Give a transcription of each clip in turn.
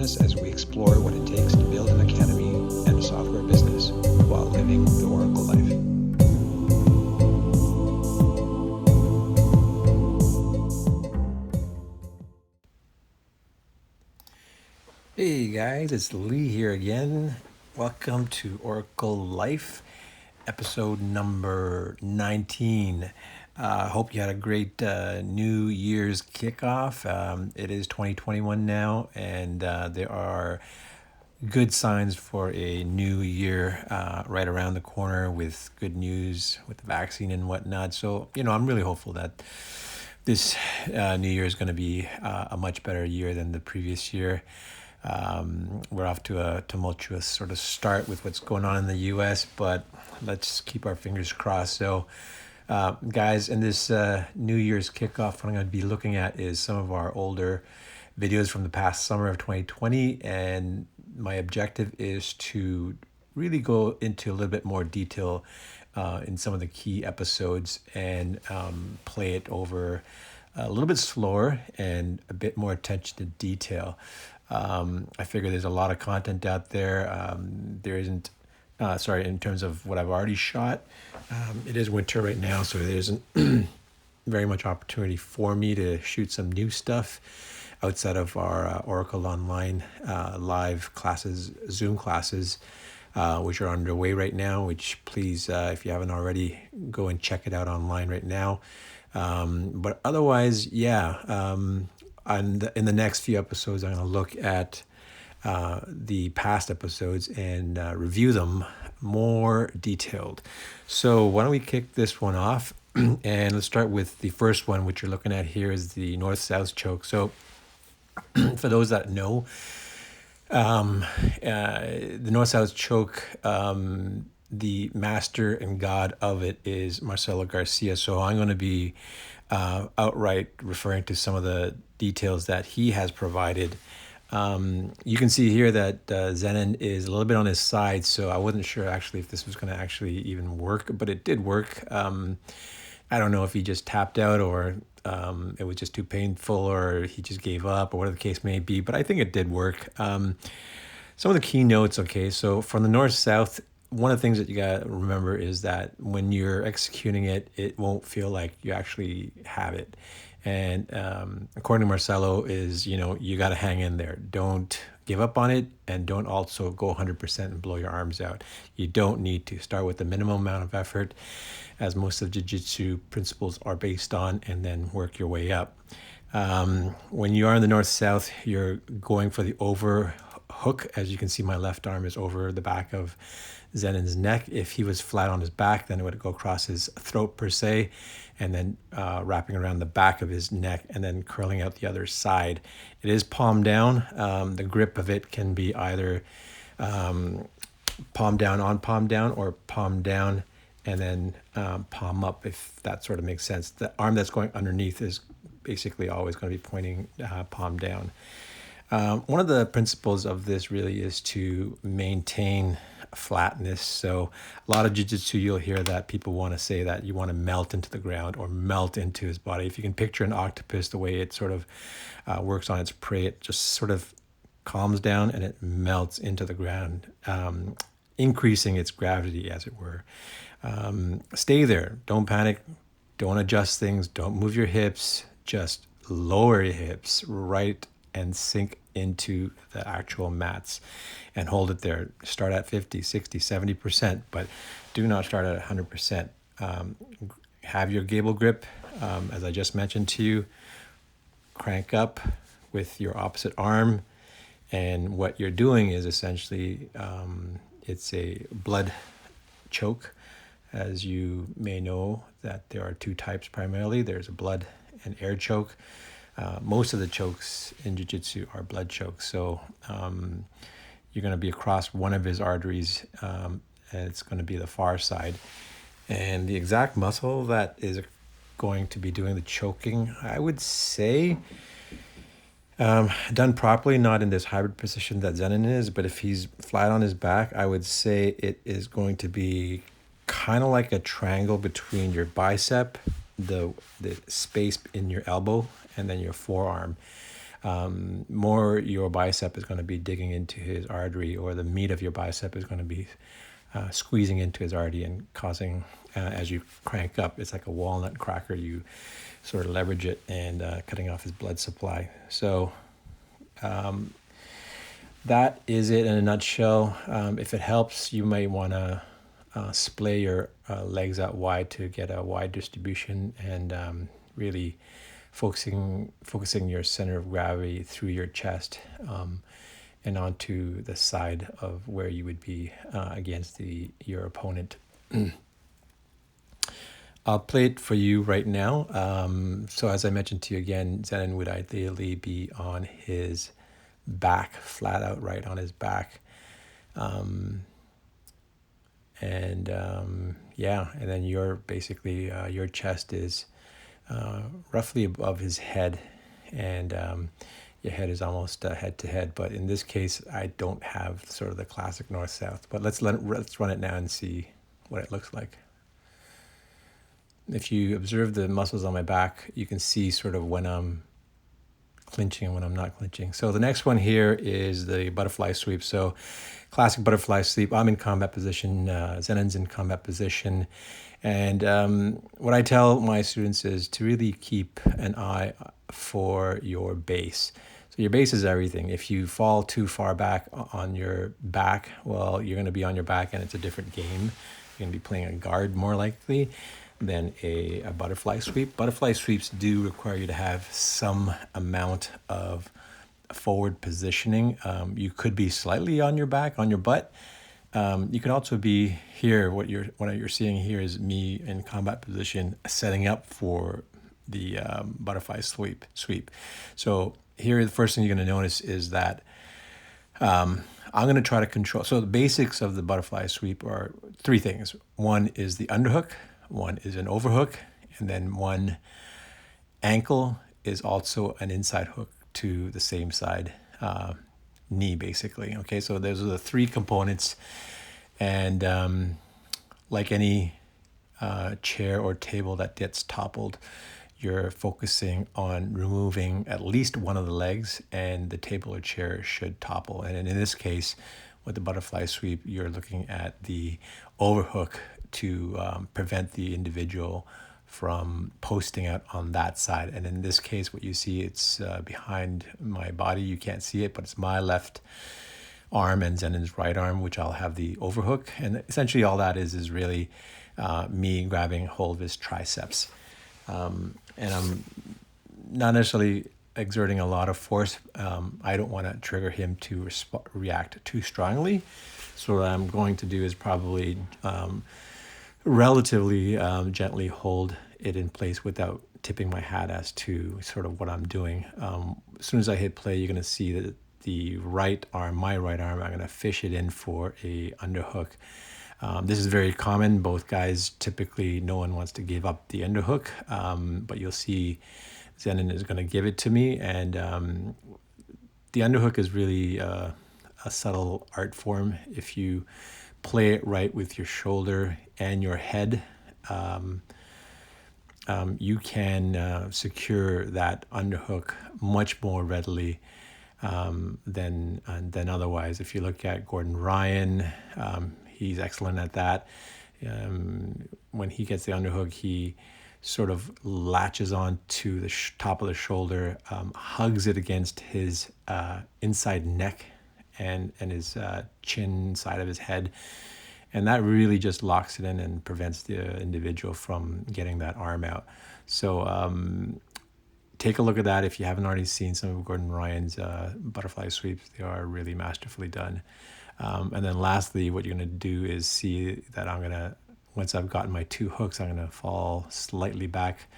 us as we explore what it takes to build an academy and a software business while living the Oracle life. Hey guys, it's Lee here again. Welcome to Oracle Life, episode number 19. Hope you had a great New Year's kickoff. It is 2021 now, and there are good signs for a new year right around the corner with good news with the vaccine and whatnot. So, I'm really hopeful that this new year is going to be a much better year than the previous year. We're off to a tumultuous sort of start with what's going on in the US, but let's keep our fingers crossed. So, guys, in this New Year's kickoff, what I'm going to be looking at is some of our older videos from the past summer of 2020, and my objective is to really go into a little bit more detail in some of the key episodes and play it over a little bit slower and a bit more attention to detail. I figure there's a lot of content out there. There isn't, in terms of what I've already shot. It is winter right now, so there isn't very much opportunity for me to shoot some new stuff outside of our Oracle Online live classes, Zoom classes, which are underway right now, which please, if you haven't already, go and check it out online right now. But otherwise, and in the next few episodes, I'm going to look at the past episodes and review them more detailed. So why don't we kick this one off? And let's start with the first one, which you're looking at here is the north-south choke. So for those that know, the north-south choke, the master and god of it is Marcelo Garcia. So I'm going to be outright referring to some of the details that he has provided. You can see here that Zenon is a little bit on his side, so I wasn't sure actually if this was going to actually even work, but it did work. I don't know if he just tapped out or it was just too painful or he just gave up or whatever the case may be, but I think it did work. Some of the key notes, okay, so from the north-south, one of the things that you got to remember is that when you're executing it, it won't feel like you actually have it. And according to Marcelo is, you got to hang in there. Don't give up on it, and don't also go 100% and blow your arms out. You don't need to. Start with the minimum amount of effort, as most of jiu-jitsu principles are based on, and then work your way up. When you are in the north-south, you're going for the over hook. As you can see, my left arm is over the back of Zenon's neck. If he was flat on his back, then it would go across his throat per se, and then wrapping around the back of his neck and then curling out the other side. It is palm down. The grip of it can be either palm down on palm down or palm down and then palm up, if that sort of makes sense. The arm that's going underneath is basically always going to be pointing palm down. One of the principles of this really is to maintain flatness. So a lot of jiu-jitsu, you'll hear that people want to say that you want to melt into the ground or melt into his body. If you can picture an octopus, the way it sort of works on its prey, it just sort of calms down and it melts into the ground, increasing its gravity, as it were. Stay there. Don't panic. Don't adjust things. Don't move your hips. Just lower your hips right and sink into the actual mats and hold it there. Start at 50, 60, 70%, but do not start at 100%. Have your gable grip, as I just mentioned to you. Crank up with your opposite arm, and what you're doing is essentially it's a blood choke. As you may know, that there are two types primarily. There's a blood and air choke. Most of the chokes in jiu-jitsu are blood chokes. So you're going to be across one of his arteries, and it's going to be the far side. And the exact muscle that is going to be doing the choking, I would say, done properly, not in this hybrid position that Zenon is, but if he's flat on his back, I would say it is going to be kind of like a triangle between your bicep, the space in your elbow, and then your forearm. more your bicep is going to be digging into his artery, or the meat of your bicep is going to be squeezing into his artery and causing, as you crank up, it's like a walnut cracker. You sort of leverage it and cutting off his blood supply. So that is it in a nutshell. If it helps, you may want to splay your legs out wide to get a wide distribution, and really focusing your center of gravity through your chest and onto the side of where you would be against your opponent. I'll play it for you right now. So as I mentioned to you again, Zenon would ideally be on his back, flat out right on his back. And then your basically your chest is roughly above his head, and your head is almost head to head. But in this case, I don't have sort of the classic north-south. But let's run it now and see what it looks like. If you observe the muscles on my back, you can see sort of when I'm clinching and when I'm not clinching. So the next one here is the butterfly sweep. So classic butterfly sweep. I'm in combat position. Zenon's in combat position. And what I tell my students is to really keep an eye for your base. So your base is everything. If you fall too far back on your back, well, you're going to be on your back and it's a different game. You're going to be playing a guard more likely than a butterfly sweep. Butterfly sweeps do require you to have some amount of forward positioning. You could be slightly on your back, on your butt. You can also be here. What you're seeing here is me in combat position, setting up for the butterfly sweep. So here, the first thing you're going to notice is that I'm going to try to control. So the basics of the butterfly sweep are three things. One is the underhook. One is an overhook, and then one ankle is also an inside hook to the same side knee, basically. Okay, so those are the three components, and like any chair or table that gets toppled, you're focusing on removing at least one of the legs, and the table or chair should topple. And in this case, with the butterfly sweep, you're looking at the overhook to prevent the individual from posting out on that side. And in this case, what you see, it's behind my body. You can't see it, but it's my left arm and Zenon's right arm, which I'll have the overhook. And essentially all that is really me grabbing hold of his triceps. And I'm not necessarily exerting a lot of force. I don't want to trigger him to react too strongly. So what I'm going to do is probably relatively gently hold it in place without tipping my hat as to sort of what I'm doing. As soon as I hit play, you're going to see that the right arm, my right arm, I'm going to fish it in for a underhook. This is very common. Both guys, typically no one wants to give up the underhook, but you'll see Zenon is going to give it to me. And the underhook is really a subtle art form. If you play it right with your shoulder and your head, you can secure that underhook much more readily than otherwise. If you look at Gordon Ryan, he's excellent at that. When he gets the underhook, he sort of latches on to the top of the shoulder, hugs it against his inside neck and his chin side of his head. And that really just locks it in and prevents the individual from getting that arm out. So take a look at that if you haven't already seen some of Gordon Ryan's butterfly sweeps. They are really masterfully done. And then lastly, what you're going to do is see that once I've gotten my two hooks, I'm going to fall slightly back,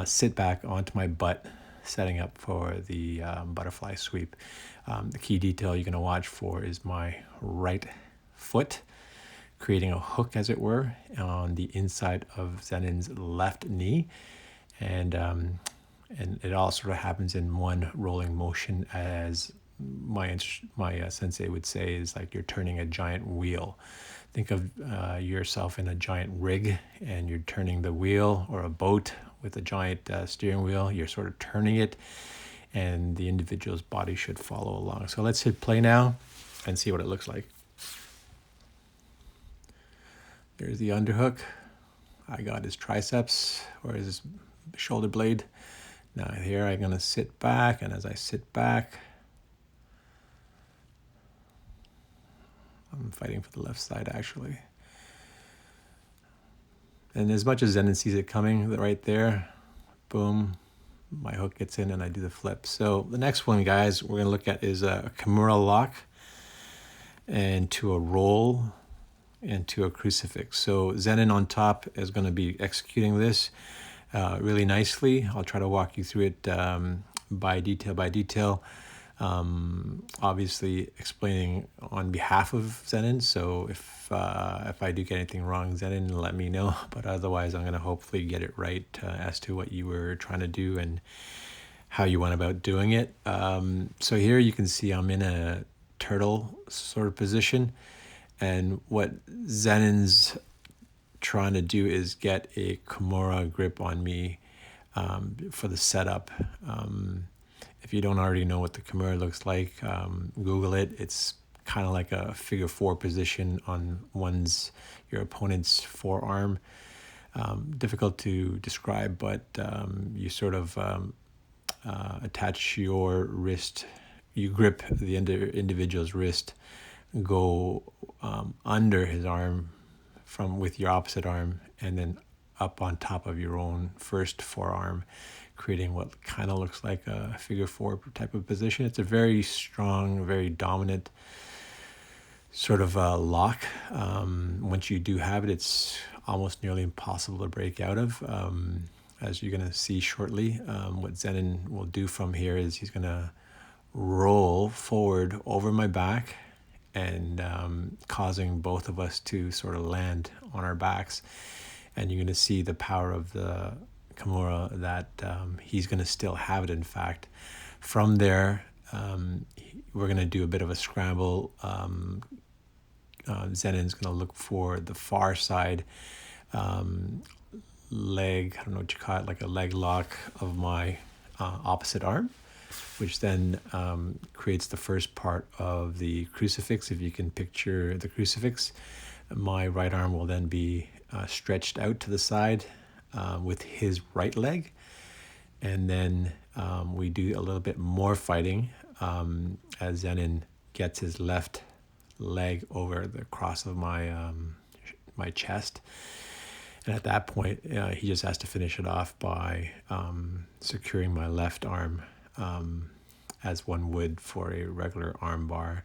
sit back onto my butt, setting up for the butterfly sweep. The key detail you're going to watch for is my right foot, creating a hook, as it were, on the inside of Zenon's left knee. And it all sort of happens in one rolling motion, as my sensei would say, is like you're turning a giant wheel. Think of yourself in a giant rig, and you're turning the wheel, or a boat with a giant steering wheel. You're sort of turning it, and the individual's body should follow along. So let's hit play now and see what it looks like. There's the underhook. I got his triceps or his shoulder blade. Now here I'm gonna sit back, and as I sit back, I'm fighting for the left side actually. And as much as Zenon sees it coming right there, boom, my hook gets in and I do the flip. So the next one, guys, we're gonna look at is a Kiimura lock and to a roll and to a crucifix. So Zenon on top is gonna be executing this really nicely. I'll try to walk you through it by detail. Obviously explaining on behalf of Zenon. So if I do get anything wrong, Zenon, let me know. But otherwise, I'm going to hopefully get it right as to what you were trying to do and how you went about doing it. So here you can see I'm in a turtle sort of position, and what Zenon's trying to do is get a Kiimura grip on me for the setup. If you don't already know what the Kiimura looks like, Google it. It's kind of like a figure 4 position on your opponent's forearm. Difficult to describe, but you sort of attach your wrist, you grip the individual's wrist, go under his arm with your opposite arm, and then up on top of your own first forearm, creating what kind of looks like a figure 4 type of position. It's a very strong, very dominant sort of lock. Once you do have it, it's almost nearly impossible to break out of. As you're going to see shortly, what Zenon will do from here is he's going to roll forward over my back and causing both of us to sort of land on our backs. And you're going to see the power of the Kiimura that he's going to still have it, in fact. From there, we're going to do a bit of a scramble. Zenon's going to look for the far side leg, I don't know what you call it, like a leg lock of my opposite arm, which then creates the first part of the crucifix. If you can picture the crucifix, my right arm will then be stretched out to the side with his right leg. And then we do a little bit more fighting as Zenon gets his left leg over the cross of my my chest. And at that point, he just has to finish it off by securing my left arm as one would for a regular arm bar.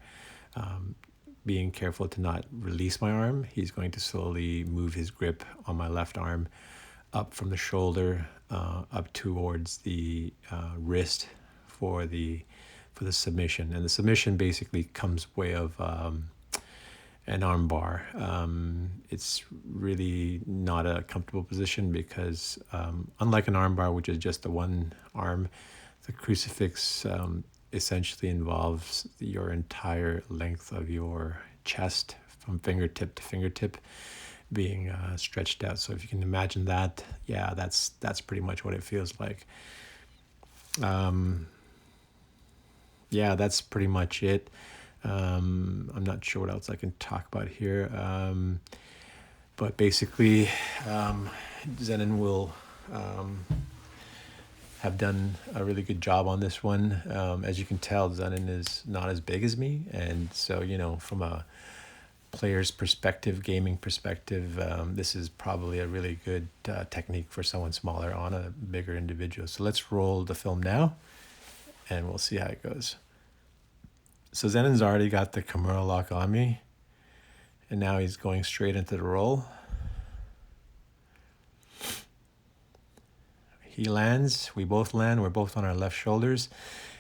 Being careful to not release my arm, he's going to slowly move his grip on my left arm up from the shoulder up towards the wrist for the submission. And the submission basically comes way of an arm bar. It's really not a comfortable position because unlike an arm bar, which is just the one arm, the crucifix essentially involves your entire length of your chest from fingertip to fingertip being stretched out. So if you can imagine that, yeah, that's pretty much what it feels like. Yeah, that's pretty much it. I'm not sure what else I can talk about here. But basically, Zenon will have done a really good job on this one. As you can tell, Zenon is not as big as me. And so, from a player's perspective, gaming perspective, this is probably a really good technique for someone smaller on a bigger individual. So let's roll the film now, and we'll see how it goes. So Zenon's already got the Kiimura lock on me, and now he's going straight into the roll. He lands, we both land, we're both on our left shoulders,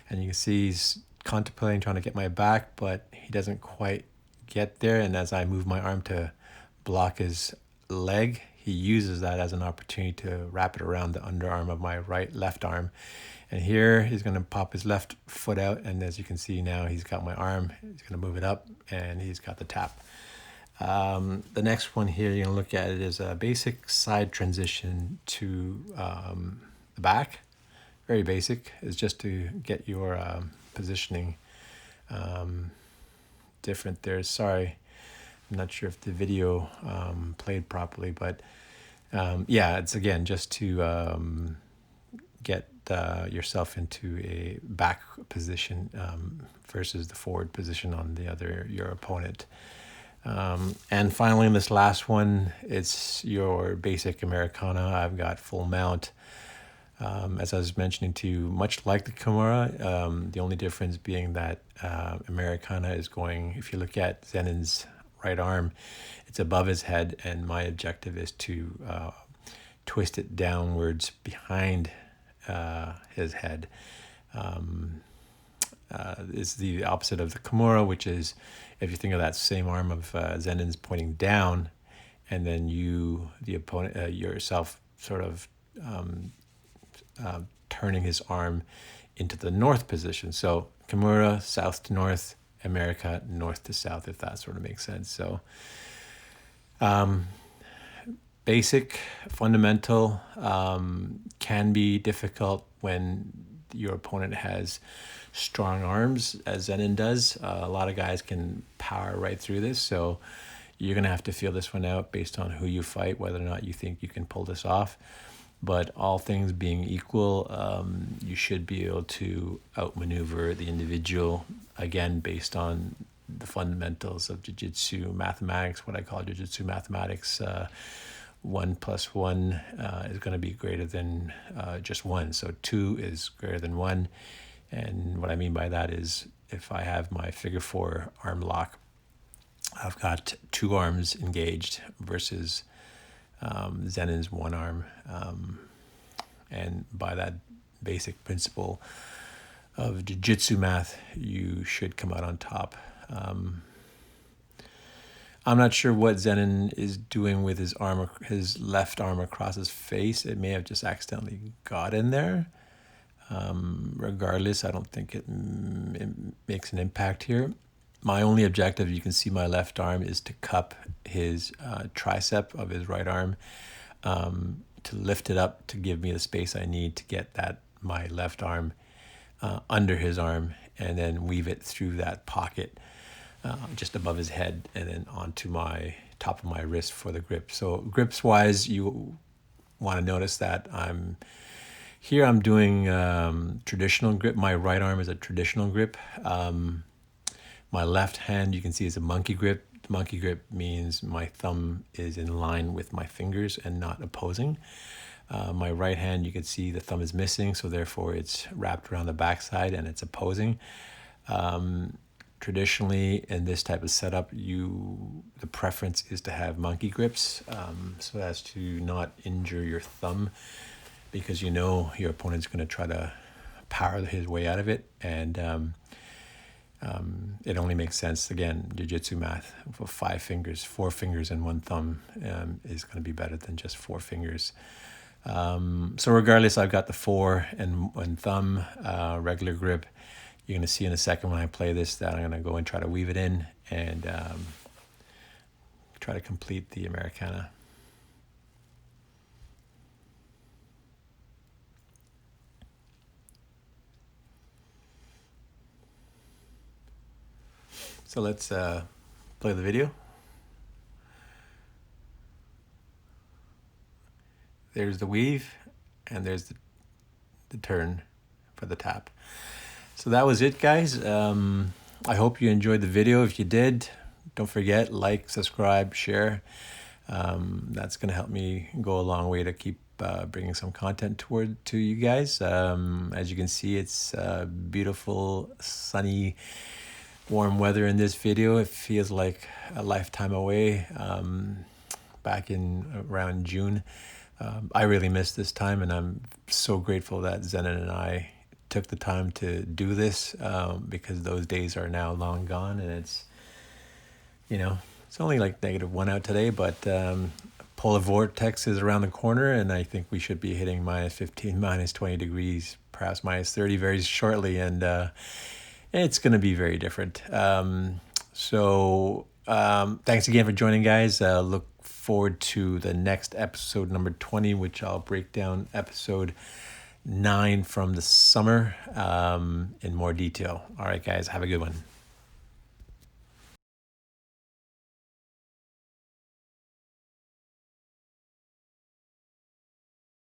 and you can see he's contemplating trying to get my back, but he doesn't quite get there. And as I move my arm to block his leg, he uses that as an opportunity to wrap it around the underarm of my left arm. And here he's going to pop his left foot out, and as you can see now, he's got my arm. He's going to move it up, and he's got the tap. The next one here you're going to look at it is a basic side transition to the back. very basic. It's just to get your positioning different there. Sorry, I'm not sure if the video played properly, but yeah, it's again just to get yourself into a back position versus the forward position on your opponent. And finally, in this last one, it's your basic Americana. I've got full mount. As I was mentioning to you, much like the Kiimura, the only difference being that Americana is going, if you look at Zenin's right arm, it's above his head, and my objective is to twist it downwards behind his head. It's the opposite of the Kiimura, which is, if you think of that same arm of Zenin's pointing down, and then you, the opponent, yourself, sort of turning his arm into the north position. So Kiimura, south to north, America, north to south, if that sort of makes sense. So basic, fundamental, can be difficult when your opponent has strong arms, as Zenin does. A lot of guys can power right through this, so you're going to have to feel this one out based on who you fight, whether or not you think you can pull this off. But all things being equal, you should be able to outmaneuver the individual, again, based on the fundamentals of jiu-jitsu mathematics, what I call jiu-jitsu mathematics. 1 + 1 is going to be greater than just 1. So 2 is greater than 1. And what I mean by that is, if I have my figure 4 arm lock, I've got 2 arms engaged versus Zenin's 1 arm. And by that basic principle of jiu-jitsu math, you should come out on top. I'm not sure what Zenin is doing with his arm, his left arm across his face. It may have just accidentally got in there. Regardless, I don't think it makes an impact here. My only objective, you can see my left arm, is to cup his tricep of his right arm, to lift it up, to give me the space I need to get my left arm under his arm, and then weave it through that pocket just above his head, and then onto my top of my wrist for the grip. So grips wise, you want to notice that I'm doing traditional grip. My right arm is a traditional grip. My left hand, you can see, is a monkey grip. The monkey grip means my thumb is in line with my fingers and not opposing. My right hand, you can see the thumb is missing, so therefore it's wrapped around the backside and it's opposing. Traditionally, in this type of setup, the preference is to have monkey grips, so as to not injure your thumb, because you know your opponent's going to try to power his way out of it, and it only makes sense, again, jiu-jitsu math, for 5 fingers, 4 fingers and 1 thumb is going to be better than just 4 fingers. So regardless, I've got the 4 and 1 thumb, regular grip. You're going to see in a second when I play this that I'm going to go and try to weave it in and try to complete the Americana. So let's play the video. There's the weave, and there's the turn for the tap. So that was it, guys. I hope you enjoyed the video. If you did, don't forget, like, subscribe, share. That's going to help me go a long way to keep bringing some content to you guys. As you can see, it's beautiful, sunny, warm weather in this video. It feels like a lifetime away, back in around June. I really missed this time, and I'm so grateful that Zenin and I took the time to do this, because those days are now long gone, and it's only like -1 out today, but polar vortex is around the corner, and I think we should be hitting -15, -20 degrees, perhaps -30 very shortly, and it's going to be very different. So thanks again for joining, guys. Look forward to the next episode, number 20, which I'll break down episode 9 from the summer in more detail. All right, guys, have a good one.